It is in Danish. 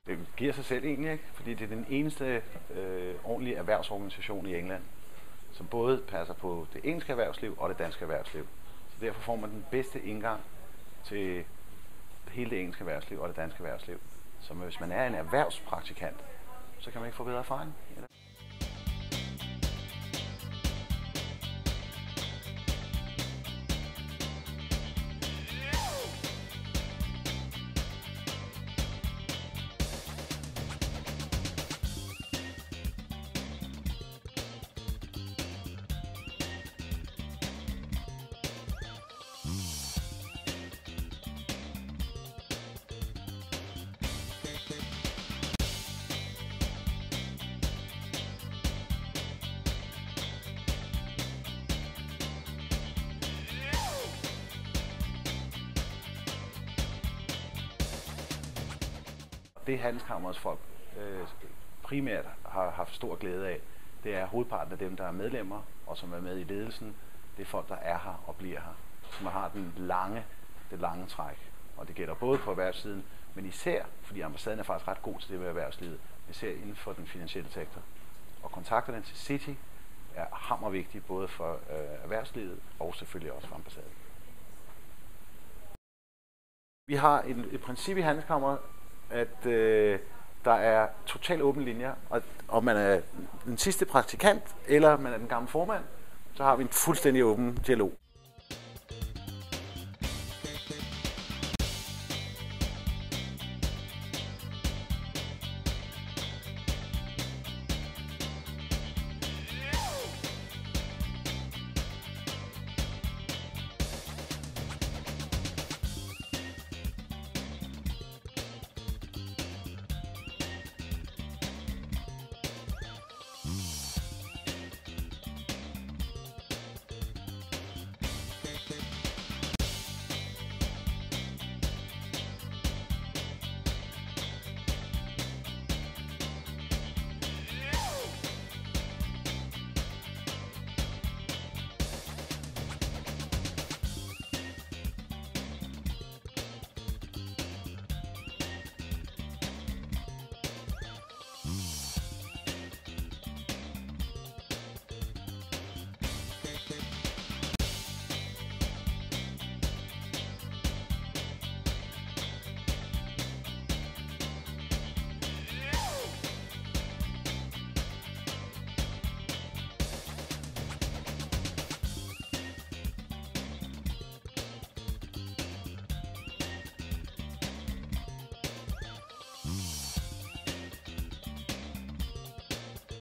Det giver sig selv egentlig, ikke? Fordi det er den eneste ordentlige erhvervsorganisation i England, som både passer på det engelske erhvervsliv og det danske erhvervsliv. Så derfor får man den bedste indgang til hele det engelske erhvervsliv og det danske erhvervsliv. Så hvis man er en erhvervspraktikant, så kan man ikke få bedre erfaring. Det handelskammerets folk primært har haft stor glæde af, det er hovedparten af dem, der er medlemmer og som er med i ledelsen. Det er folk, der er her og bliver her, som har det lange træk. Og det gælder både på erhvervssiden, men især, fordi ambassaden er faktisk ret god til det med erhvervslivet, især inden for den finansielle sektor. Og kontakterne til City er hammervigtige både for erhvervslivet og selvfølgelig også for ambassaden. Vi har et princip i handelskammeret, at der er totalt åbne linjer, og om man er den sidste praktikant, eller man er den gamle formand, så har vi en fuldstændig åben dialog.